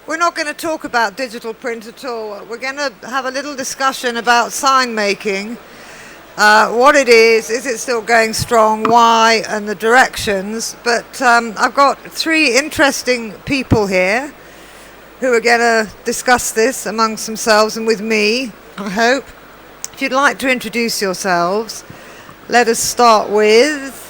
We're not going to talk about digital print at all. We're going to have a little discussion about sign making, what it is it still going strong, why, and the directions. But I've got three interesting people here who are going to discuss this amongst themselves and with me, I hope. If you'd like to introduce yourselves, let us start with...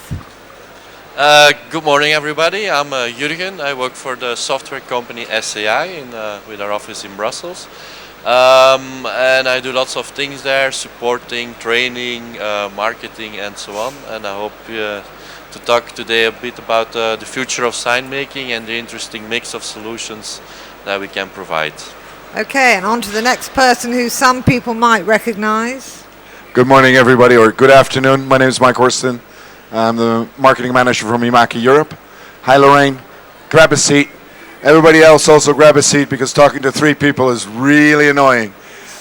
Good morning, everybody. I'm Jurgen. I work for the software company SAI with our office in Brussels. And I do lots of things there, supporting, training, marketing, and so on. And I hope to talk today a bit about the future of sign making and the interesting mix of solutions that we can provide. Okay, and on to the next person who some people might recognize. Good morning, everybody, or good afternoon. My name is Mike Horston. I'm the marketing manager from Imaki Europe. Hi, Lorraine. Grab a seat. Everybody else also grab a seat because talking to three people is really annoying.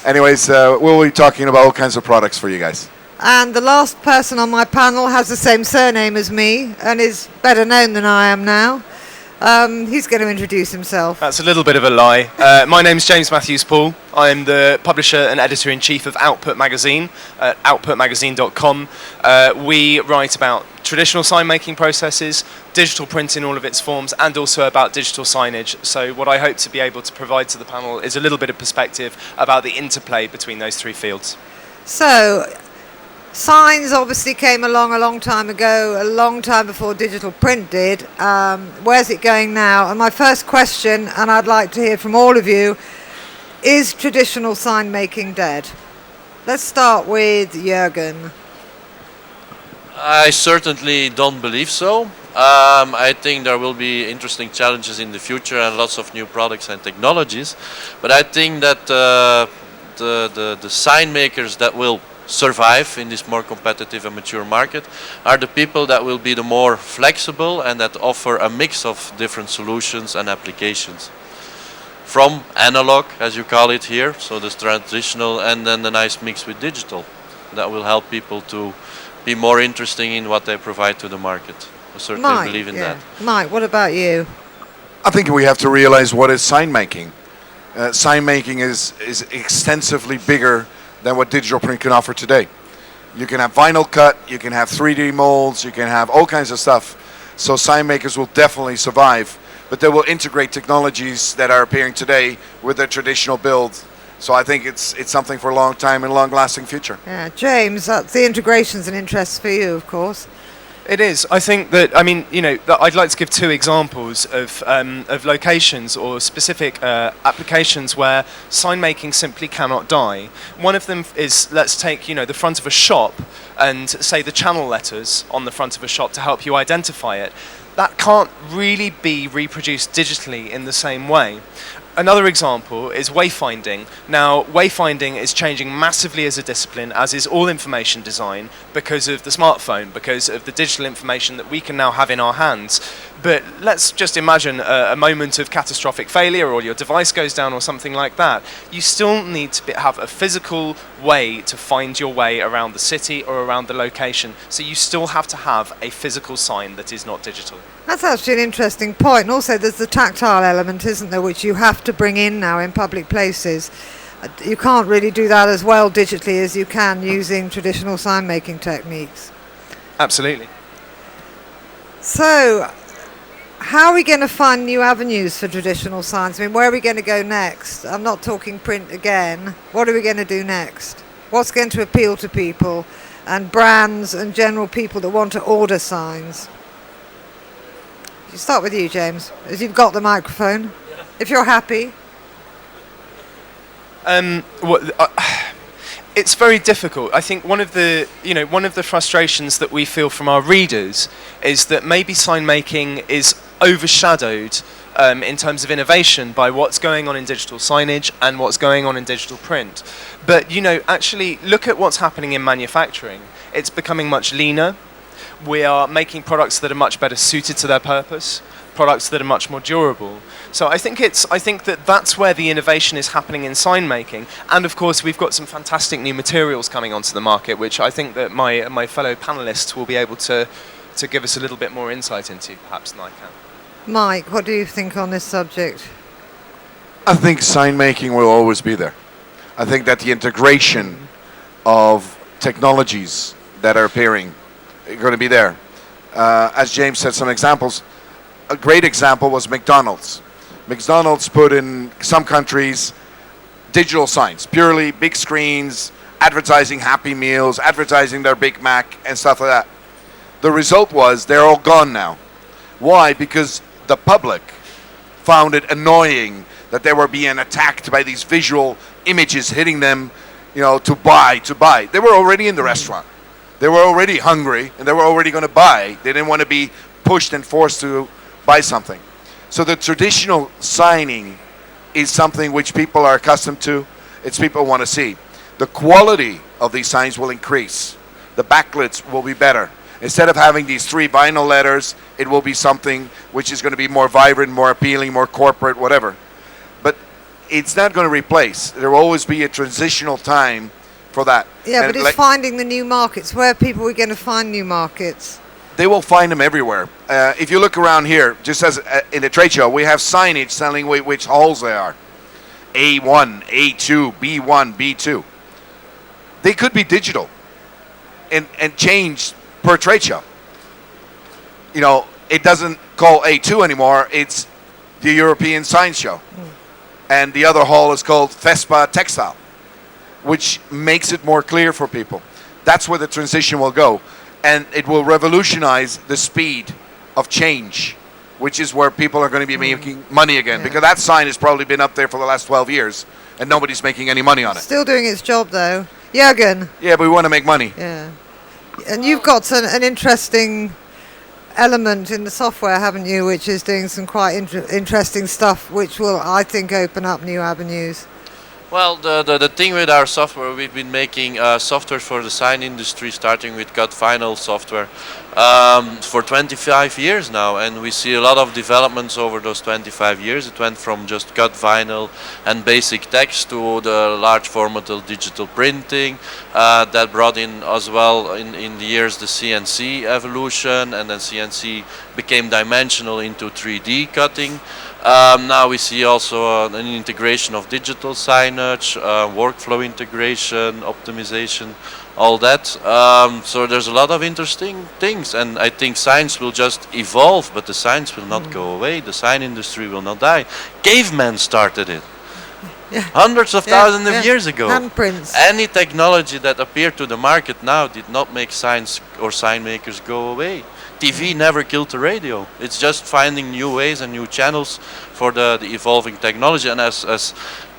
Anyways, we'll be talking about all kinds of products for you guys. And the last person on my panel has the same surname as me and is better known than I am now. He's going to introduce himself. That's a little bit of a lie. My name's James Matthews-Paul. I'm the publisher and editor-in-chief of Output Magazine at outputmagazine.com. We write about traditional sign-making processes, digital print in all of its forms, and also about digital signage. So what I hope to be able to provide to the panel is a little bit of perspective about the interplay between those three fields. So, signs obviously came along a long time ago, a long time before digital print did. Where's it going now? And my first question, and I'd like to hear from all of you, is traditional sign making dead? Let's start with Jürgen. I certainly don't believe so. I think there will be interesting challenges in the future and lots of new products and technologies. But I think that the sign makers that will survive in this more competitive and mature market are the people that will be the more flexible and that offer a mix of different solutions and applications. From analog, as you call it here, so the traditional, and then the nice mix with digital. That will help people to be more interesting in what they provide to the market. I certainly believe in that. Mike, what about you? I think we have to realize what is sign making. Sign making is extensively bigger than what digital print can offer today. You can have vinyl cut, you can have 3D molds, you can have all kinds of stuff. So sign makers will definitely survive, but they will integrate technologies that are appearing today with their traditional build. So I think it's something for a long time and long-lasting future. Yeah, James, the integration's an interest for you, of course. It is. I think that, I'd like to give two examples of locations or specific applications where sign making simply cannot die. One of them is, let's take, the front of a shop and say the channel letters on the front of a shop to help you identify it. That can't really be reproduced digitally in the same way. Another example is wayfinding. Now, wayfinding is changing massively as a discipline, as is all information design, because of the smartphone, because of the digital information that we can now have in our hands. But let's just imagine a moment of catastrophic failure, or your device goes down, or something like that. You still need to have a physical way to find your way around the city or around the location. So you still have to have a physical sign that is not digital. That's actually an interesting point. And also there's the tactile element, isn't there, which you have to bring in now in public places. You can't really do that as well digitally as you can using traditional sign making techniques. Absolutely. So, how are we going to find new avenues for traditional signs? I mean, where are we going to go next? I'm not talking print again. What are we going to do next? What's going to appeal to people and brands and general people that want to order signs? You start with you, James, as you've got the microphone, if you're happy. It's very difficult. I think one of the frustrations that we feel from our readers is that maybe sign making is overshadowed in terms of innovation by what's going on in digital signage and what's going on in digital print. But actually look at what's happening in manufacturing. It's becoming much leaner. We are making products that are much better suited to their purpose, products that are much more durable. So I think that's where the innovation is happening in sign making. And of course, we've got some fantastic new materials coming onto the market, which I think that my fellow panelists will be able to give us a little bit more insight into, perhaps, than I can. Mike, what do you think on this subject? I think sign making will always be there. I think that the integration of technologies that are appearing are going to be there. As James said, some examples. A great example was McDonald's. McDonald's put in some countries digital signs, purely big screens, advertising Happy Meals, advertising their Big Mac and stuff like that. The result was they're all gone now. Why? Because the public found it annoying that they were being attacked by these visual images hitting them, to buy. They were already in the restaurant. They were already hungry and they were already going to buy. They didn't want to be pushed and forced to buy something. So the traditional signing is something which people are accustomed to. It's people want to see. The quality of these signs will increase. The backlights will be better. Instead of having these 3 vinyl letters, it will be something which is going to be more vibrant, more appealing, more corporate, whatever. But it's not going to replace. There will always be a transitional time for that. Yeah, And but it's finding the new markets. Where are people going to find new markets? they will find them everywhere. If you look around here, just as in the trade show, we have signage telling which halls they are. A1, A2, B1, B2. They could be digital and changed per trade show. You know, it doesn't call A2 anymore. It's the European Science Show. And the other hall is called FESPA Textile, which makes it more clear for people. That's where the transition will go. And it will revolutionize the speed of change, which is where people are going to be making money again. Yeah. Because that sign has probably been up there for the last 12 years, and nobody's making any money on it. Still doing its job, though. Jürgen. Yeah, but we want to make money. Yeah. And you've got an interesting element in the software, haven't you, which is doing some quite interesting stuff, which will, I think, open up new avenues. Well, the thing with our software, we've been making software for the sign industry, starting with cut vinyl software, for 25 years now, and we see a lot of developments over those 25 years. It went from just cut vinyl and basic text to the large formatal digital printing that brought in as well in the years the CNC evolution, and then CNC became dimensional into 3D cutting. Now we see also an integration of digital signage, workflow integration, optimization, all that. So there's a lot of interesting things, and I think signs will just evolve, but the signs will not go away. The sign industry will not die. Cavemen started it. Yeah. Hundreds of thousands of years ago. Handprints. Any technology that appeared to the market now did not make signs or sign makers go away. TV never killed the radio. It's just finding new ways and new channels for the evolving technology. And as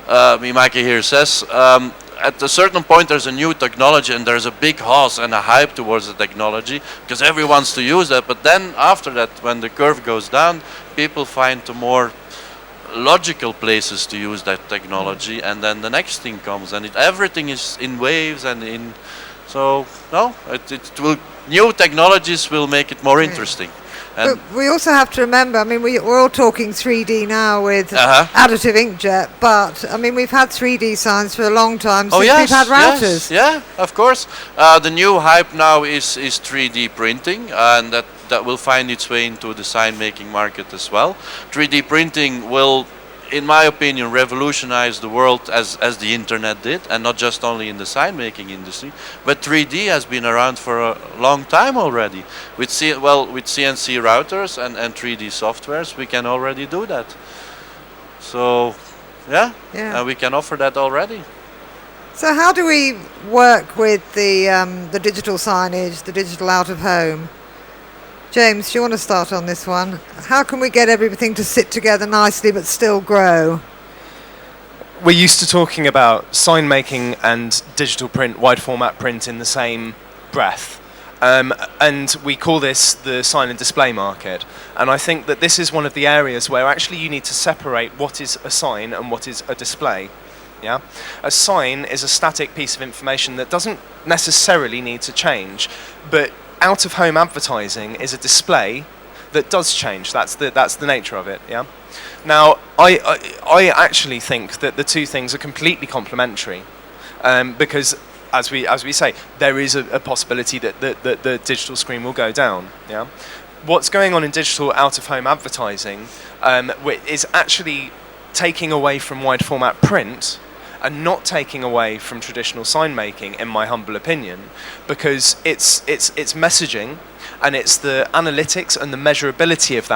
Mimake here says, at a certain point there's a new technology and there's a big house and a hype towards the technology because everyone wants to use that. But then after that, when the curve goes down, people find the more logical places to use that technology, and then the next thing comes, and everything is in waves and in. So no, it will. New technologies will make it more interesting. And But we also have to remember, I mean, we're all talking 3D now with additive inkjet, but, I mean, we've had 3D signs for a long time since we've had routers. Yes, yeah, of course. The new hype now is 3D printing, and that will find its way into the sign-making market as well. 3D printing will, in my opinion, revolutionize the world as the internet did, and not just only in the sign-making industry. But 3D has been around for a long time already. With CNC routers and 3D softwares, we can already do that. So, yeah. We can offer that already. So how do we work with the digital signage, the digital out-of-home? James, do you want to start on this one? How can we get everything to sit together nicely but still grow? We're used to talking about sign making and digital print, wide format print in the same breath. And we call this the sign and display market. And I think that this is one of the areas where actually you need to separate what is a sign and what is a display. Yeah? A sign is a static piece of information that doesn't necessarily need to change, but out-of-home advertising is a display that does change. That's the nature of it. Yeah. Now, I actually think that the two things are completely complementary, because as we say, there is a possibility that the digital screen will go down. Yeah. What's going on in digital out-of-home advertising is actually taking away from wide format print and not taking away from traditional sign making, in my humble opinion, because it's messaging, and it's the analytics and the measurability of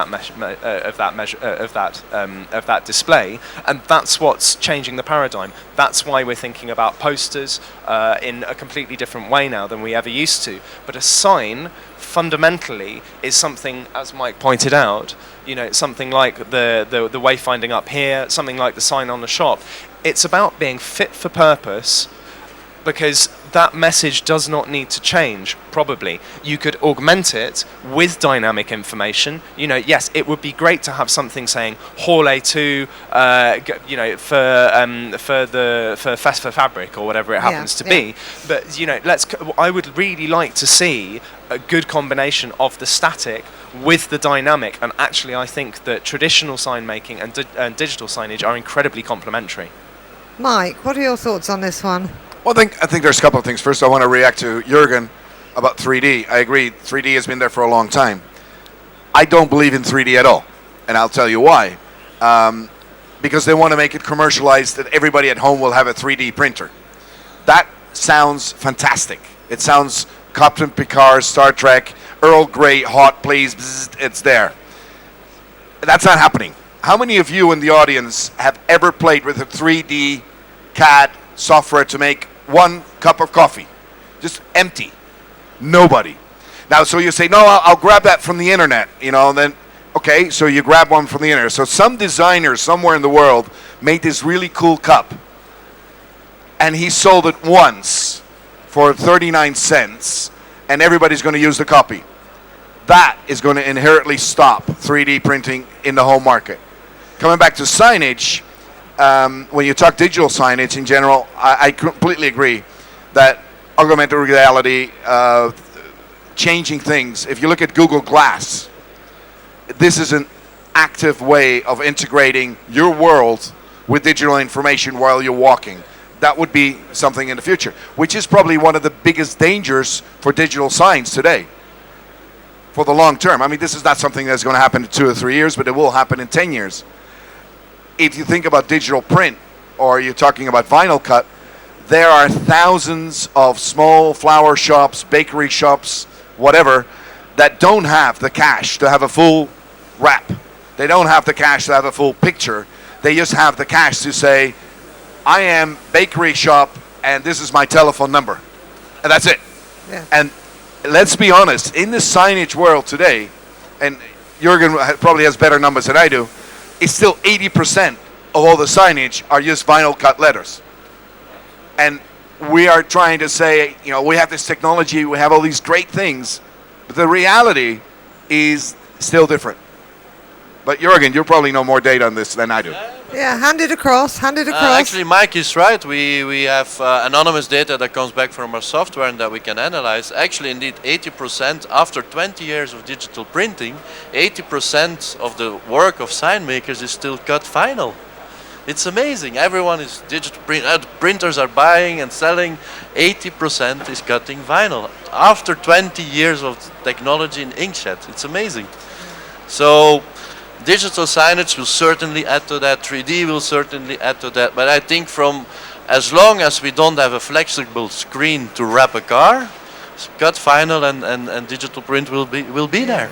that display, and that's what's changing the paradigm. That's why we're thinking about posters in a completely different way now than we ever used to. But a sign fundamentally is something, as Mike pointed out, something like the wayfinding up here, something like the sign on the shop. It's about being fit for purpose, because that message does not need to change, probably. You could augment it with dynamic information. Yes, it would be great to have something saying Hall A2, for FESPA fabric or whatever it happens to be. But, I would really like to see a good combination of the static with the dynamic, and actually I think that traditional sign making and digital signage are incredibly complementary. Mike, what are your thoughts on this one? Well, I think there's a couple of things. First, I want to react to Jürgen about 3D. I agree, 3D has been there for a long time. I don't believe in 3D at all, and I'll tell you why. Because they want to make it commercialized that everybody at home will have a 3D printer. That sounds fantastic. It sounds Captain Picard, Star Trek, Earl Grey, hot, please, bzzz, it's there. That's not happening. How many of you in the audience have ever played with a 3D CAD software to make one cup of coffee? Just empty. Nobody. Now, so you say, no, I'll grab that from the internet, and then, okay, so you grab one from the internet. So some designer somewhere in the world made this really cool cup, and he sold it once for 39 cents, and everybody's going to use the copy. That is going to inherently stop 3D printing in the home market. Coming back to signage, when you talk digital signage in general, I completely agree that augmented reality, changing things. If you look at Google Glass, this is an active way of integrating your world with digital information while you're walking. That would be something in the future, which is probably one of the biggest dangers for digital signs today. For the long term. I mean, this is not something that's going to happen in 2 or 3 years, but it will happen in 10 years. If you think about digital print, or you're talking about vinyl cut, there are thousands of small flower shops, bakery shops, whatever, that don't have the cash to have a full wrap. They don't have the cash to have a full picture. They just have the cash to say, I am bakery shop, and this is my telephone number. And that's it. Yeah. And let's be honest, in the signage world today, and Jürgen probably has better numbers than I do, it's still 80% of all the signage are just vinyl cut letters. And we are trying to say, we have this technology, we have all these great things, but the reality is still different. But Jürgen, you probably know more data on this than I do. Yeah, hand it across. Actually, Mike is right. We have anonymous data that comes back from our software and that we can analyze. Actually, indeed, 80% after 20 years of digital printing, 80% of the work of sign makers is still cut vinyl. It's amazing. Everyone is digital printers are buying and selling. 80% is cutting vinyl after 20 years of technology in inkjet. It's amazing. So digital signage will certainly add to that. 3D will certainly add to that. But I think as long as we don't have a flexible screen to wrap a car, cut vinyl and digital print will be there.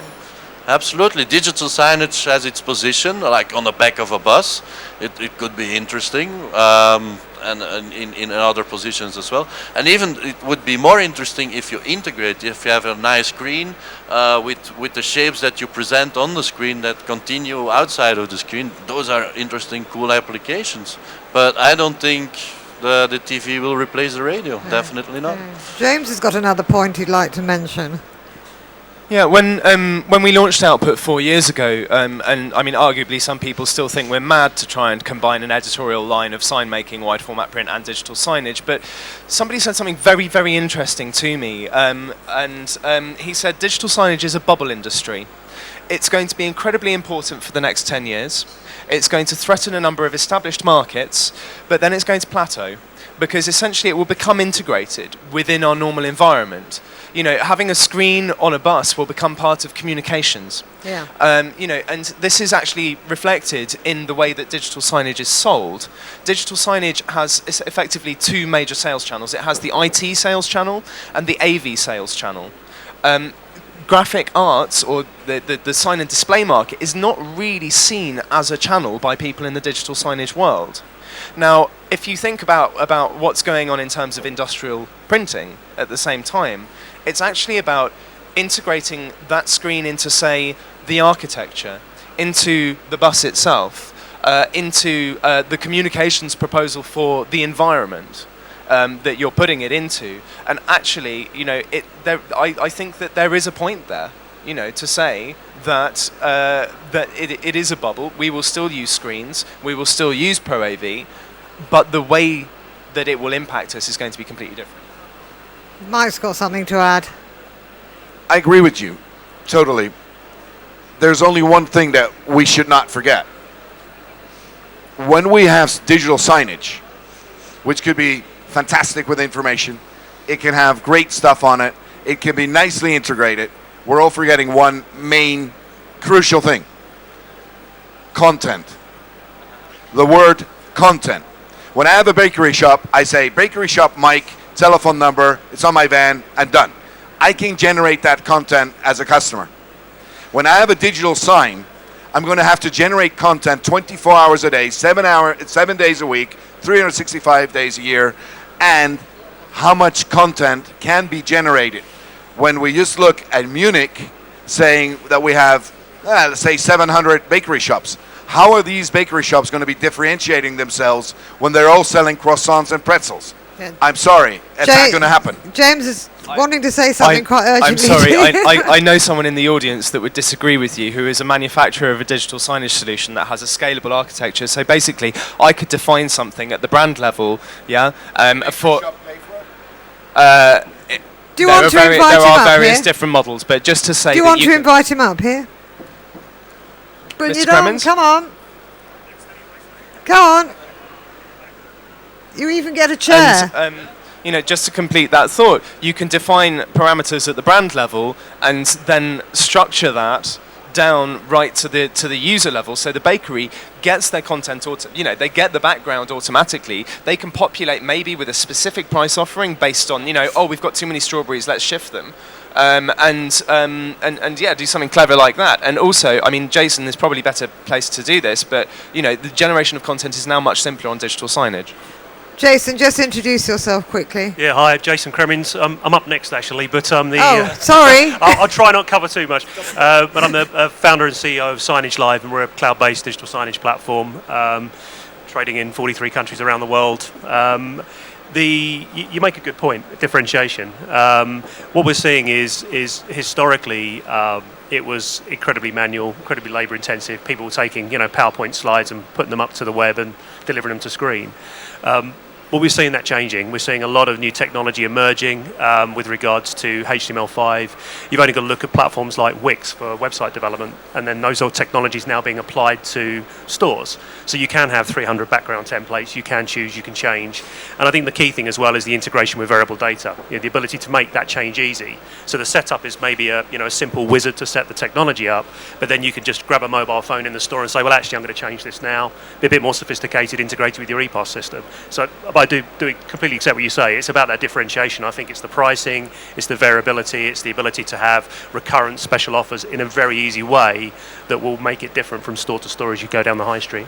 Absolutely. Digital signage has its position, like on the back of a bus. It could be interesting, and in other positions as well. And even it would be more interesting if you integrate, if you have a nice screen with the shapes that you present on the screen that continue outside of the screen. Those are interesting, cool applications. But I don't think the TV will replace the radio. Definitely not. James has got another point he'd like to mention. Yeah, when we launched Output 4 years ago, and I mean, arguably some people still think we're mad to try and combine an editorial line of sign making, wide format print, and digital signage. But somebody said something very, very interesting to me, and he said digital signage is a bubble industry. It's going to be incredibly important for the next 10 years. It's going to threaten a number of established markets, but then it's going to plateau, because essentially it will become integrated within our normal environment. having a screen on a bus will become part of communications. Yeah. And this is actually reflected in the way that digital signage is sold. Digital signage has effectively two major sales channels. It has the IT sales channel and the AV sales channel. Graphic arts, or the sign and display market, is not really seen as a channel by people in the digital signage world. Now, if you think about what's going on in terms of industrial printing at the same time, it's actually about integrating that screen into, say, the architecture, into the bus itself, into the communications proposal for the environment that you're putting it into. And actually, I think that there is a point there, to say that it is a bubble. We will still use screens, we will still use Pro AV, but the way that it will impact us is going to be completely different. Mike's got something to add. I agree with you, totally. There's only one thing that we should not forget. When we have digital signage, which could be fantastic with information, it can have great stuff on it, it can be nicely integrated, we're all forgetting one main crucial thing: content. The word content. When I have a bakery shop, I say, bakery shop Mike, telephone number, it's on my van, and done. I can generate that content as a customer. When I have a digital sign, I'm going to have to generate content 24 hours a day, 7 days a week, 365 days a year, and how much content can be generated. When we just look at Munich, saying that we have, let's say, 700 bakery shops, how are these bakery shops going to be differentiating themselves when they're all selling croissants and pretzels? Yeah. I'm sorry, it's not going to happen. James is wanting to say something quite urgently. I'm sorry, I know someone in the audience that would disagree with you, who is a manufacturer of a digital signage solution that has a scalable architecture. So basically, I could define something at the brand level, Do you want to invite him There are up various here? different models, but just to say, Do you want to invite him up here? Bring Mr. it on, Cremins? come on. Come on. You even get a chair. And, just to complete that thought, you can define parameters at the brand level and then structure that down right to the user level. So the bakery gets their content, they get the background automatically. They can populate maybe with a specific price offering based on, we've got too many strawberries, let's shift them. And do something clever like that. And also, Jason is probably better placed to do this, but the generation of content is now much simpler on digital signage. Jason, just introduce yourself quickly. Yeah, hi, Jason Cremins. I'm up next actually, but I'm the. Sorry. I'll try not cover too much, but I'm the founder and CEO of Signage Live, and we're a cloud-based digital signage platform, trading in 43 countries around the world. You make a good point, differentiation. What we're seeing is historically it was incredibly manual, incredibly labour intensive. People were taking PowerPoint slides and putting them up to the web and delivering them to screen. What we're seeing that changing. We're seeing a lot of new technology emerging with regards to HTML5. You've only got to look at platforms like Wix for website development, and then those old technologies now being applied to stores. So you can have 300 background templates, you can choose, you can change. And I think the key thing as well is the integration with variable data, the ability to make that change easy. So the setup is maybe a simple wizard to set the technology up, but then you can just grab a mobile phone in the store and say, well, actually, I'm going to change this now. Be a bit more sophisticated, integrated with your EPOS system. So I do completely accept what you say. It's about that differentiation. I think it's the pricing, it's the variability, it's the ability to have recurrent special offers in a very easy way that will make it different from store to store as you go down the high street.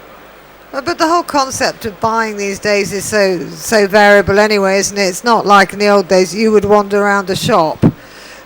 But the whole concept of buying these days is so variable anyway, isn't it? It's not like in the old days you would wander around a shop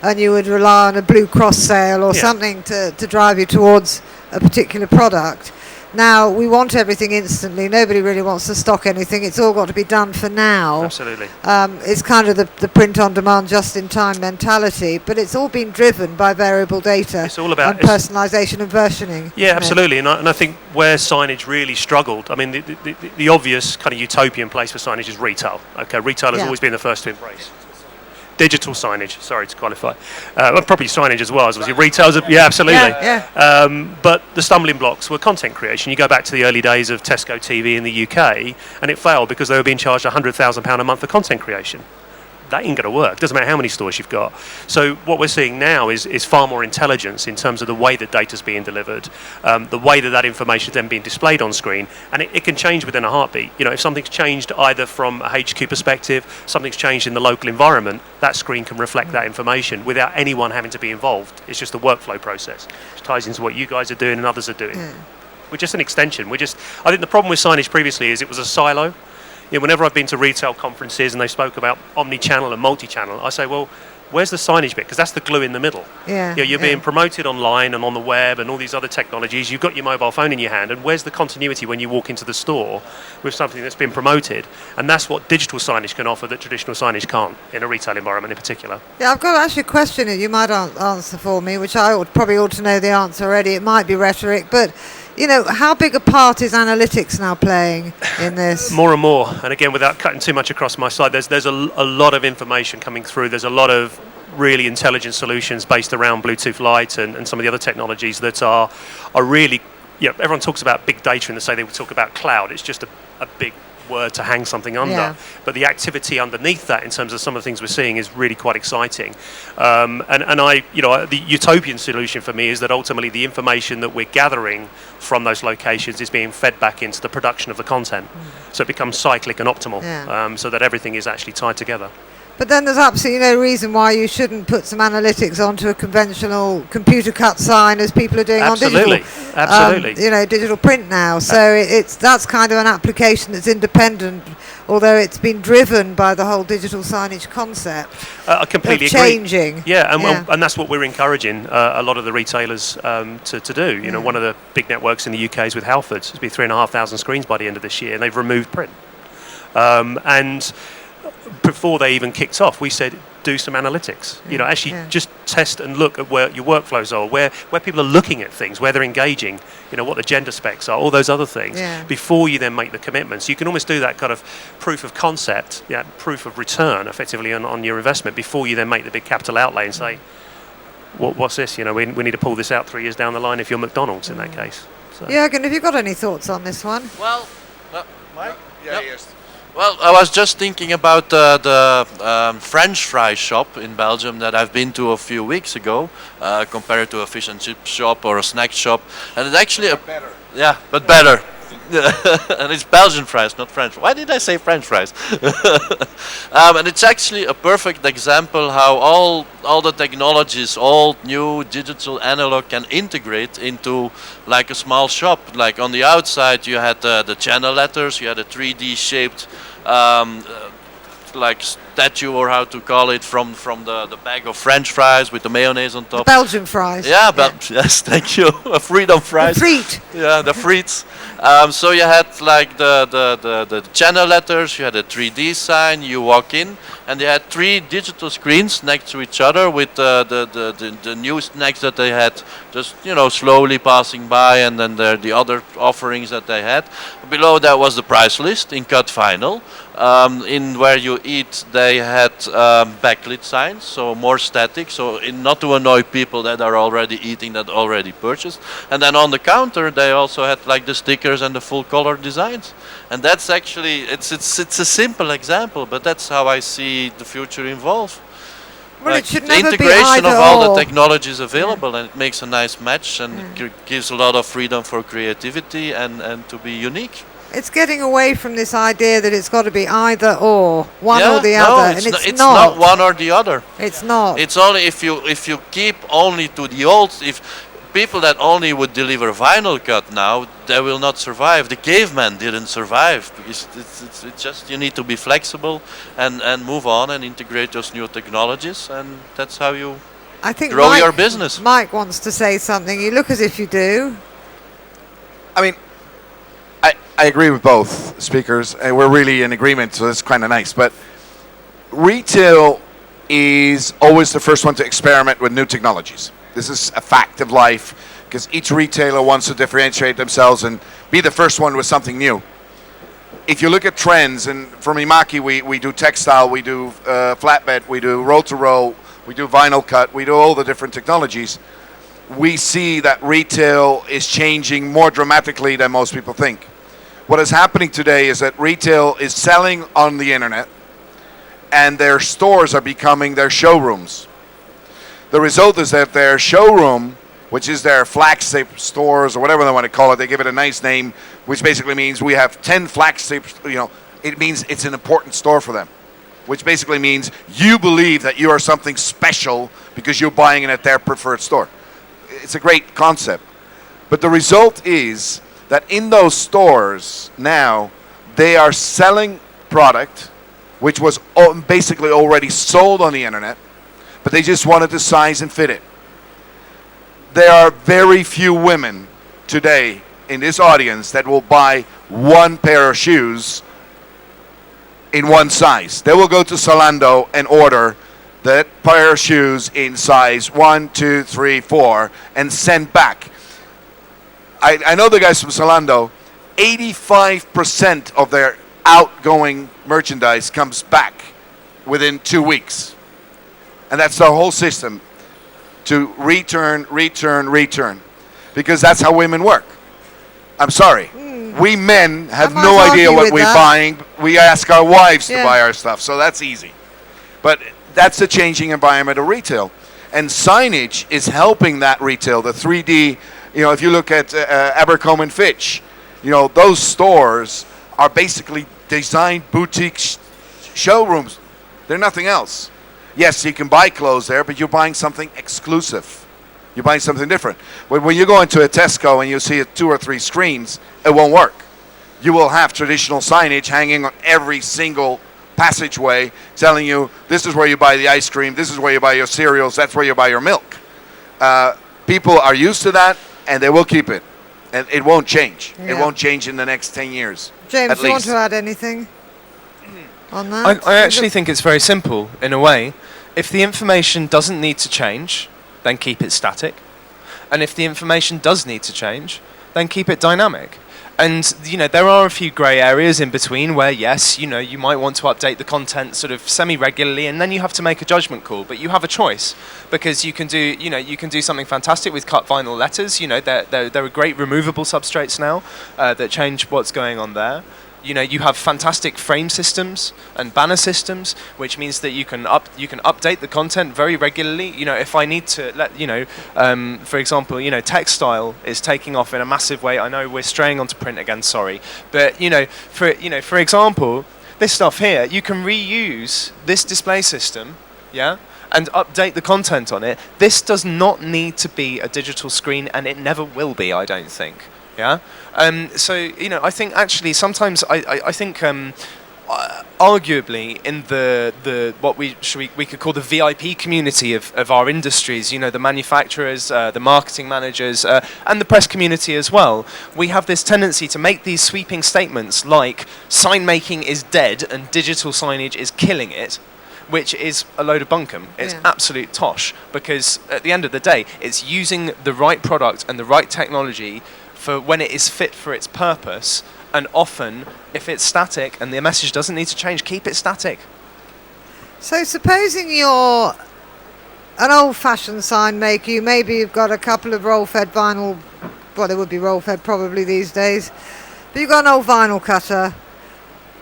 and you would rely on a Blue Cross sale or something to drive you towards a particular product. Now, we want everything instantly. Nobody really wants to stock anything. It's all got to be done for now. Absolutely. It's kind of the print-on-demand, just-in-time mentality, but it's all been driven by variable data. It's all about and personalisation and versioning. Yeah, absolutely. And I think where signage really struggled, the obvious kind of utopian place for signage is retail. Okay, retail has always been the first to embrace digital signage, sorry to qualify. Probably signage as well, as obviously retail's, absolutely. But the stumbling blocks were content creation. You go back to the early days of Tesco TV in the UK, and it failed because they were being charged £100,000 a month for content creation. that ain't going to work. Doesn't matter how many stores you've got. So what we're seeing now is far more intelligence in terms of the way that data's being delivered, the way that information is then being displayed on screen, and it can change within a heartbeat. You know, if something's changed either from a HQ perspective, something's changed in the local environment, that screen can reflect that information without anyone having to be involved. It's just a workflow process, which ties into what you guys are doing and others are doing. We're just an extension. I think the problem with signage previously is it was a silo. You know, whenever I've been to retail conferences and they spoke about omni-channel and multi-channel, I say, well, where's the signage bit? Because that's the glue in the middle. Yeah, you know, you're being promoted online and on the web and all these other technologies. You've got your mobile phone in your hand, and where's the continuity when you walk into the store with something that's been promoted? And that's what digital signage can offer that traditional signage can't, in a retail environment in particular. Yeah, I've got actually a question that you might answer for me, which I probably ought to know the answer already. It might be rhetoric, but you know, how big a part is analytics now playing in this? More and more. And again, without cutting too much across my slide, there's a lot of information coming through. There's a lot of really intelligent solutions based around Bluetooth Light and some of the other technologies that are really, you know, everyone talks about big data and they say they would talk about cloud. It's just a big word to hang something under. Yeah. But the activity underneath that in terms of some of the things we're seeing is really quite exciting. The utopian solution for me is that ultimately the information that we're gathering from those locations is being fed back into the production of the content. So it becomes cyclic and optimal, so that everything is actually tied together. But then there's absolutely no reason why you shouldn't put some analytics onto a conventional computer cut sign as people are doing on digital. Absolutely. Digital print now. So that's kind of an application that's independent, although it's been driven by the whole digital signage concept. I completely of agree. changing. Yeah, and that's what we're encouraging a lot of the retailers to do. You know, one of the big networks in the UK is with Halfords. It's been 3,500 screens by the end of this year, and they've removed print. And before they even kicked off, we said do some analytics. You know, actually just test and look at where your workflows are, where people are looking at things, where they're engaging, you know, what the gender specs are, all those other things, before you then make the commitments. You can almost do that kind of proof of concept, proof of return effectively on your investment before you then make the big capital outlay and say, what's this? You know, we need to pull this out 3 years down the line if you're McDonald's in that case. So. Jürgen, have you got any thoughts on this one? Well, Mike? Yeah, yes. Well, I was just thinking about the French fry shop in Belgium that I've been to a few weeks ago, compared to a fish and chip shop or a snack shop, and it's actually Better. Yeah, but better. And it's Belgian fries, not French. Why did I say French fries? And it's actually a perfect example how all the technologies, all new digital analog can integrate into like a small shop. Like on the outside you had the channel letters, you had a 3D shaped like statue, or how to call it, from the bag of French fries with the mayonnaise on top. Belgian fries. Yeah, yes, thank you. Freedom fries. The frites. Yeah, the frites. So you had like the channel letters, you had a 3D sign, you walk in, and they had 3 digital screens next to each other with the new snacks that they had just, you know, slowly passing by, and then the other offerings that they had. Below that was the price list in cut vinyl. In where you eat, they had backlit signs, so more static, so not to annoy people that are already eating, that already purchased. And then on the counter, they also had like the stickers and the full color designs. And that's actually, it's a simple example, but that's how I see the future evolve. Well, like it should the never be integration of either all or. the technologies available, and it makes a nice match, and gives a lot of freedom for creativity and to be unique. It's getting away from this idea that it's got to be either or, one or the no, other, it's and it's not one or the other. It's not. It's only if you keep only to the old. If people that only would deliver vinyl cut now, they will not survive. The caveman didn't survive because it's just, you need to be flexible and move on and integrate those new technologies, and that's how you I think grow your business. Mike wants to say something. You look as if you do. I mean, I agree with both speakers, and we're really in agreement, so that's kind of nice. But retail is always the first one to experiment with new technologies. This is a fact of life, because each retailer wants to differentiate themselves and be the first one with something new. If you look at trends, and for Mimaki, we do textile, we do flatbed, we do roll-to-roll, we do vinyl cut, we do all the different technologies. We see that retail is changing more dramatically than most people think. What is happening today is that retail is selling on the internet, and their stores are becoming their showrooms. The result is that their showroom, which is their flagship stores or whatever they want to call it, they give it a nice name, which basically means we have 10 flagships, it means it's an important store for them, which basically means you believe that you are something special because you're buying it at their preferred store. It's a great concept. But the result is that in those stores now, they are selling product which was basically already sold on the internet, but they just wanted to size and fit it. There are very few women today in this audience that will buy one pair of shoes in one size. They will go to Zalando and order that pair of shoes in size 1, 2, 3, 4 and send back. I know the guys from Zalando, 85% of their outgoing merchandise comes back within 2 weeks. And that's the whole system, to return. Because that's how women work. I'm sorry. We men have no idea what we're buying. We ask our wives to buy our stuff, so that's easy. But that's the changing environment of retail. And signage is helping that retail, the 3D. If you look at Abercrombie and Fitch, those stores are basically designed boutique showrooms. They're nothing else. Yes, you can buy clothes there, but you're buying something exclusive. You're buying something different. When you go into a Tesco and you see 2 or 3 screens, it won't work. You will have traditional signage hanging on every single passageway telling you this is where you buy the ice cream, this is where you buy your cereals, that's where you buy your milk. People are used to that, and they will keep it. And it won't change. Yeah. It won't change in the next 10 years. James, at do you want least. to add anything on that? I actually think it's very simple, in a way. If the information doesn't need to change, then keep it static. And if the information does need to change, then keep it dynamic. And, there are a few grey areas in between where, yes, you might want to update the content sort of semi-regularly, and then you have to make a judgment call. But you have a choice, because you can do something fantastic with cut vinyl letters. There are great removable substrates now that change what's going on there. You have fantastic frame systems and banner systems, which means that you can update the content very regularly. If I need to let for example, textile is taking off in a massive way. I know we're straying onto print again, sorry, but for example, this stuff here, you can reuse this display system, and update the content on it. This does not need to be a digital screen, and it never will be, I don't think. So I think actually sometimes I think arguably in the what we could call the VIP community of our industries, the manufacturers, the marketing managers, and the press community as well, we have this tendency to make these sweeping statements like sign making is dead and digital signage is killing it, which is a load of bunkum. It's absolute tosh, because at the end of the day, it's using the right product and the right technology for when it is fit for its purpose. And often, if it's static and the message doesn't need to change, keep it static. So supposing you're an old-fashioned sign maker, maybe you've got a couple of roll-fed vinyl, well, it would be roll-fed probably these days, but you've got an old vinyl cutter,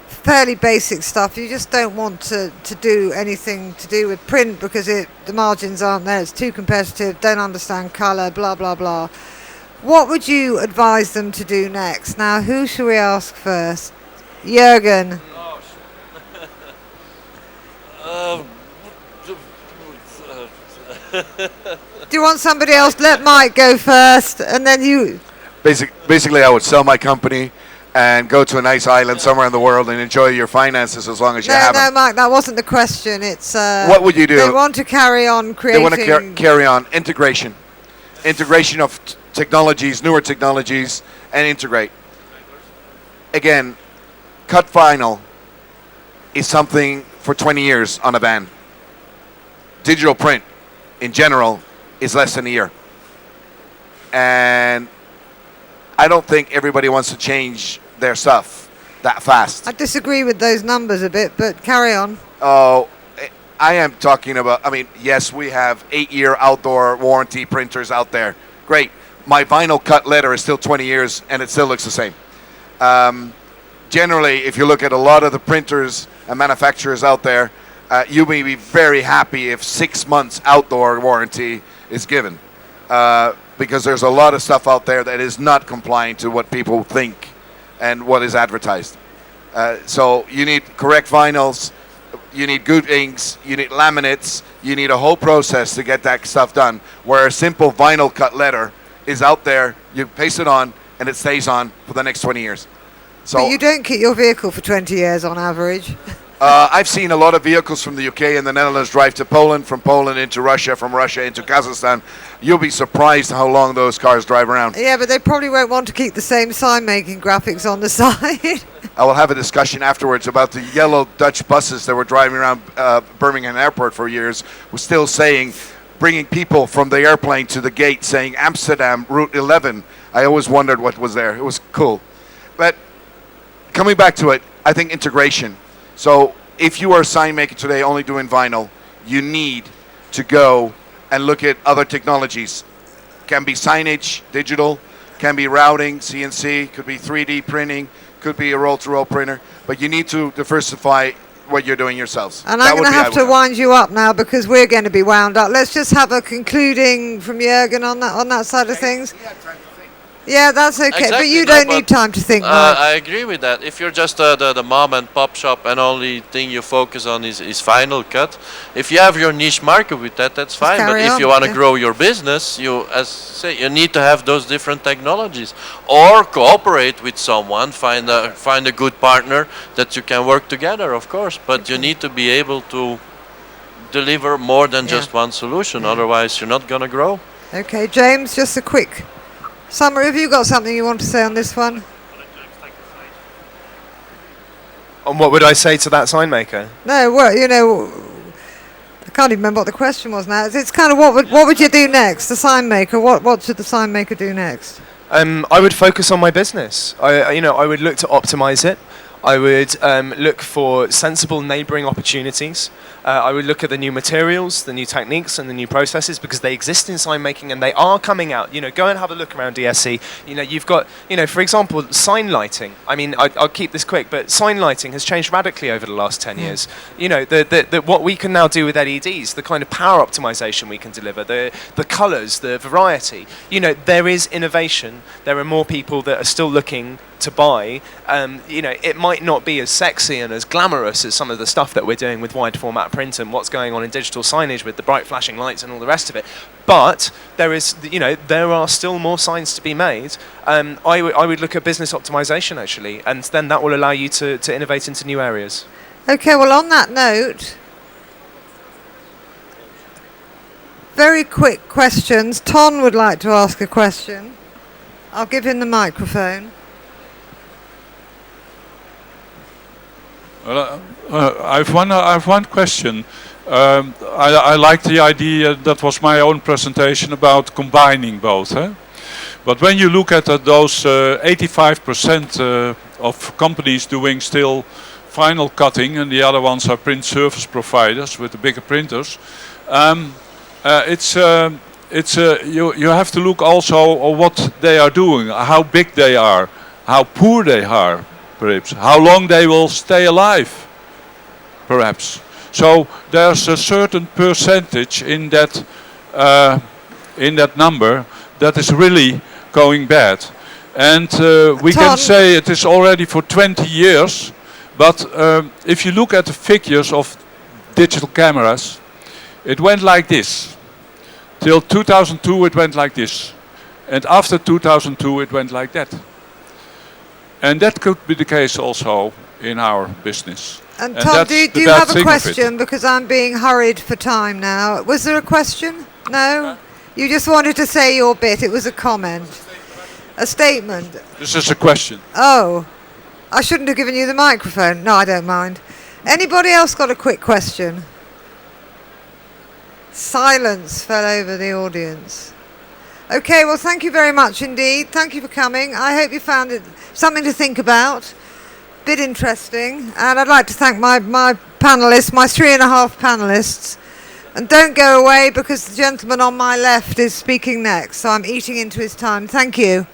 fairly basic stuff. You just don't want to do anything to do with print because the margins aren't there, it's too competitive, don't understand colour, blah, blah, blah. What would you advise them to do next? Now, who should we ask first? Jürgen. Do you want somebody else? Let Mike go first, and then you. Basically, I would sell my company and go to a nice island somewhere in the world and enjoy your finances as long as you have them. No, Mike, that wasn't the question. It's what would you do? They want to carry on creating. They want to carry on integration of technologies, newer technologies, and integrate. Again, cut vinyl is something for 20 years on a van. Digital print, in general, is less than a year. And I don't think everybody wants to change their stuff that fast. I disagree with those numbers a bit, but carry on. Oh, I am talking about, yes, we have 8-year outdoor warranty printers out there. Great. My vinyl cut letter is still 20 years and it still looks the same. Generally, if you look at a lot of the printers and manufacturers out there, you may be very happy if 6 months outdoor warranty is given, because there's a lot of stuff out there that is not compliant to what people think and what is advertised. So you need correct vinyls, you need good inks, you need laminates, you need a whole process to get that stuff done, where a simple vinyl cut letter is out there, you paste it on, and it stays on for the next 20 years. So But you don't keep your vehicle for 20 years on average. I've seen a lot of vehicles from the UK and the Netherlands drive to Poland, from Poland into Russia, from Russia into Kazakhstan. You'll be surprised how long those cars drive around. Yeah, but they probably won't want to keep the same sign-making graphics on the side. I will have a discussion afterwards about the yellow Dutch buses that were driving around Birmingham Airport for years, was still saying, bringing people from the airplane to the gate saying Amsterdam, Route 11. I always wondered what was there. It was cool. But coming back to it, I think integration. So if you are a sign maker today only doing vinyl, you need to go and look at other technologies. Can be signage, digital, can be routing, CNC, could be 3D printing, could be a roll-to-roll printer, but you need to diversify what you're doing yourselves. And I'm going to have to wind you up now because we're going to be wound up. Let's just have a concluding from Jürgen on that side of things. Yeah, that's okay. Exactly, but you no, don't but, need time to think much. I agree with that. If you're just the mom and pop shop and only thing you focus on is final cut, if you have your niche market with that, that's fine. But carry if on, you want to yeah. grow your business, you need to have those different technologies, or cooperate with someone, find a good partner that you can work together, of course. But you need to be able to deliver more than just one solution. Otherwise, you're not going to grow. Okay, James, just a quick summary. Have you got something you want to say on this one? And what would I say to that sign maker? No, well, I can't even remember what the question was now. It's kind of what would you do next? The sign maker. What should the sign maker do next? I would focus on my business. I would look to optimize it. I would look for sensible neighbouring opportunities. I would look at the new materials, the new techniques, and the new processes, because they exist in sign making and they are coming out. Go and have a look around DSC. You've got, for example, sign lighting. I mean, I'll keep this quick, but sign lighting has changed radically over the last 10 years. What we can now do with LEDs, the kind of power optimization we can deliver, the colours, the variety. There is innovation. There are more people that are still looking to buy. It might not be as sexy and as glamorous as some of the stuff that we're doing with wide format print and what's going on in digital signage with the bright flashing lights and all the rest of it, but there are still more signs to be made. I would look at business optimization actually, and then that will allow you to innovate into new areas. Okay, well, on that note, very quick questions. Ton would like to ask a question. I'll give him the microphone. Well, I've one question. I like the idea, that was my own presentation, about combining both. But when you look at those 85% of companies doing still final cutting, and the other ones are print service providers with the bigger printers, you have to look also at what they are doing, how big they are, how poor they are. Perhaps how long they will stay alive, perhaps. So there's a certain percentage in that number that is really going bad, and we can say it is already for 20 years. But if you look at the figures of digital cameras, it went like this. Till 2002 it went like this, and after 2002 it went like that. And that could be the case also in our business. And Tom, do you have a question? Because I'm being hurried for time now. Was there a question? No? You just wanted to say your bit. It was a comment. A statement. This is a question. Oh. I shouldn't have given you the microphone. No, I don't mind. Anybody else got a quick question? Silence fell over the audience. Okay, well, thank you very much indeed. Thank you for coming. I hope you found it something to think about, bit interesting. And I'd like to thank my panellists, my 3.5 panellists. And don't go away because the gentleman on my left is speaking next, so I'm eating into his time. Thank you.